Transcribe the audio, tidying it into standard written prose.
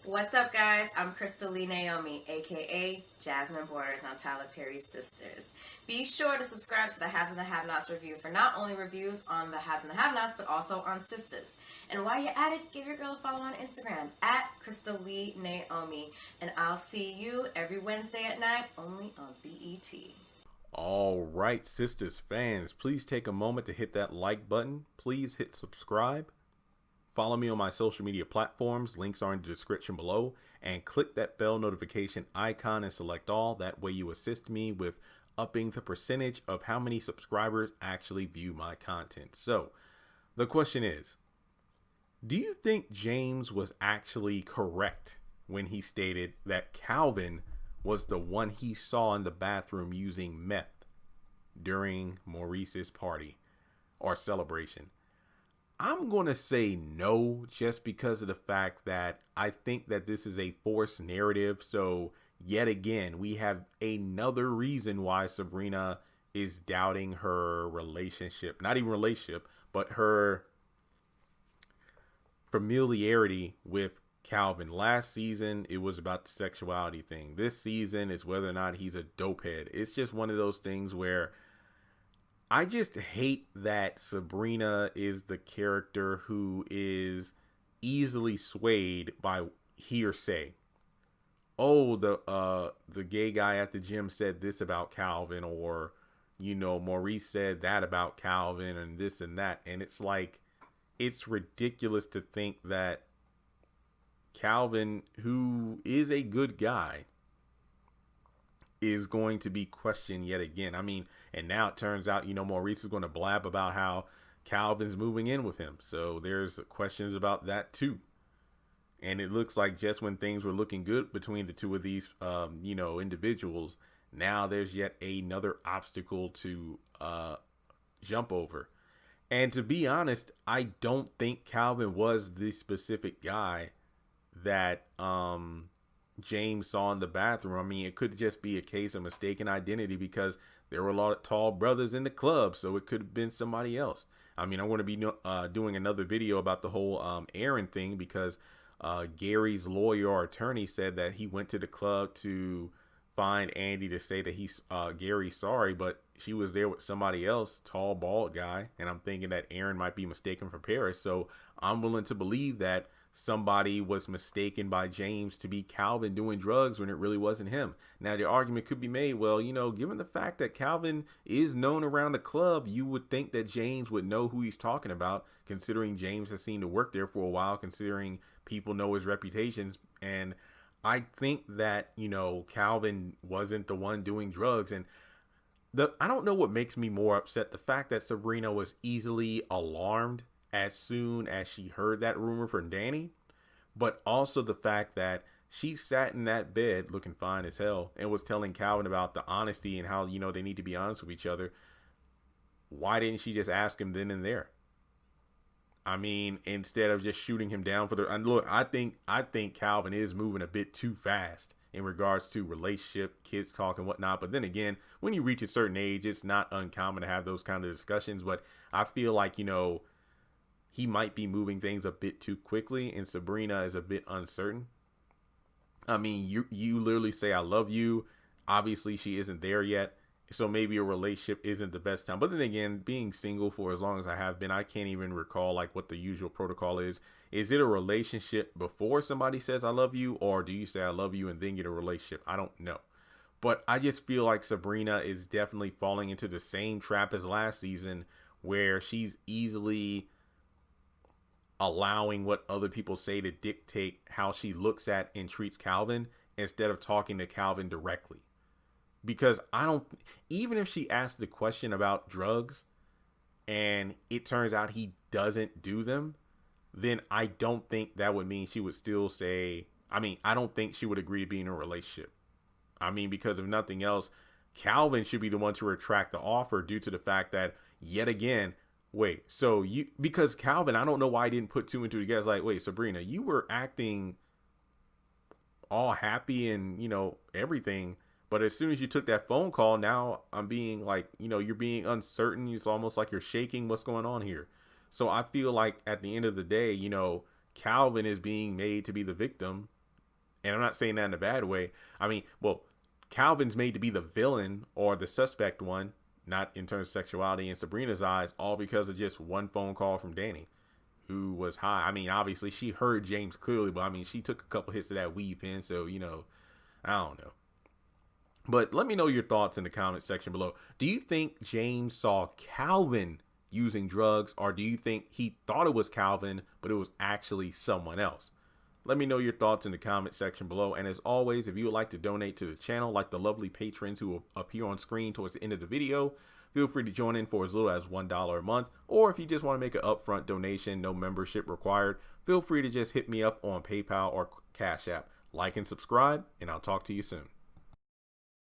What's up, guys? I'm Crystal Lee Naomi, aka Jasmine Borders on Tyler Perry's Sistas. Be sure to subscribe to the Haves and the Have-Nots review for not only reviews on the Haves and the Have-Nots, but also on Sistas. And while you're at it, give your girl a follow on Instagram at Crystal Lee Naomi. And I'll see you every Wednesday at 9, only on BET. All right, Sistas fans, please take a moment to hit that like button. Please hit subscribe. Follow me on my social media platforms. Links are in the description below. And click that bell notification icon and select all. That way you assist me with upping the percentage of how many subscribers actually view my content. So the question is, do you think James was actually correct when he stated that Calvin was the one he saw in the bathroom using meth during Maurice's party or celebration? I'm going to say no, just because of the fact that I think that this is a forced narrative. So yet again, we have another reason why Sabrina is doubting her relationship, not even relationship, but her familiarity with Calvin. Last season, it was about the sexuality thing. This season is whether or not he's a dopehead. It's just one of those things where I just hate that Sabrina is the character who is easily swayed by hearsay. Oh, the gay guy at the gym said this about Calvin, or, you know, Maurice said that about Calvin and this and that. And it's like, it's ridiculous to think that Calvin, who is a good guy, is going to be questioned yet again. I mean, and now it turns out, you know, Maurice is going to blab about how Calvin's moving in with him. So there's questions about that too. And it looks like just when things were looking good between the two of these, you know, individuals, now there's yet another obstacle to jump over. And to be honest, I don't think Calvin was the specific guy that James saw in the bathroom. I mean, it could just be a case of mistaken identity, because there were a lot of tall brothers in the club, so it could have been somebody else. I mean, I'm going to be doing another video about the whole Aaron thing, because Gary's lawyer or attorney said that he went to the club to find Andy to say that he's Gary's sorry, but she was there with somebody else, tall, bald guy, and I'm thinking that Aaron might be mistaken for Paris. So I'm willing to believe that somebody was mistaken by James to be Calvin doing drugs when it really wasn't him. Now, the argument could be made, well, you know, given the fact that Calvin is known around the club, you would think that James would know who he's talking about, considering James has seemed to work there for a while, considering people know his reputations. And I think that, you know, Calvin wasn't the one doing drugs. And I don't know what makes me more upset, the fact that Sabrina was easily alarmed as soon as she heard that rumor from Danny, but also the fact that she sat in that bed looking fine as hell and was telling Calvin about the honesty and how, you know, they need to be honest with each other. Why didn't she just ask him then and there? I mean, instead of just shooting him down for the, and look, I think Calvin is moving a bit too fast in regards to relationship, kids talk and whatnot. But then again, when you reach a certain age, it's not uncommon to have those kind of discussions. But I feel like, you know, he might be moving things a bit too quickly, and Sabrina is a bit uncertain. I mean, you literally say, I love you. Obviously, she isn't there yet. So maybe a relationship isn't the best time. But then again, being single for as long as I have been, I can't even recall like what the usual protocol is. Is it a relationship before somebody says I love you, or do you say I love you and then get a relationship? I don't know. But I just feel like Sabrina is definitely falling into the same trap as last season, where she's easily allowing what other people say to dictate how she looks at and treats Calvin, instead of talking to Calvin directly. Because even if she asks the question about drugs and it turns out he doesn't do them, then I don't think that would mean she would still say, I don't think she would agree to be in a relationship. I mean, because if nothing else, Calvin should be the one to retract the offer, due to the fact that, yet again, because Calvin, I don't know why I didn't put two and two together. Like, wait, Sabrina, you were acting all happy and, everything. But as soon as you took that phone call, now I'm being like, you're being uncertain. It's almost like you're shaking. What's going on here? So I feel like at the end of the day, Calvin is being made to be the victim. And I'm not saying that in a bad way. I mean, well, Calvin's made to be the villain or the suspect one, not in terms of sexuality in Sabrina's eyes, all because of just one phone call from Danny, who was high. I mean, obviously she heard James clearly, but I mean, she took a couple hits of that weed pen, so I don't know. But let me know your thoughts in the comment section below. Do you think James saw Calvin using drugs, or do you think he thought it was Calvin, but it was actually someone else? Let me know your thoughts in the comment section below. And as always, if you would like to donate to the channel, like the lovely patrons who will appear on screen towards the end of the video, feel free to join in for as little as $1 a month. Or if you just want to make an upfront donation, no membership required, feel free to just hit me up on PayPal or Cash App. Like and subscribe, and I'll talk to you soon.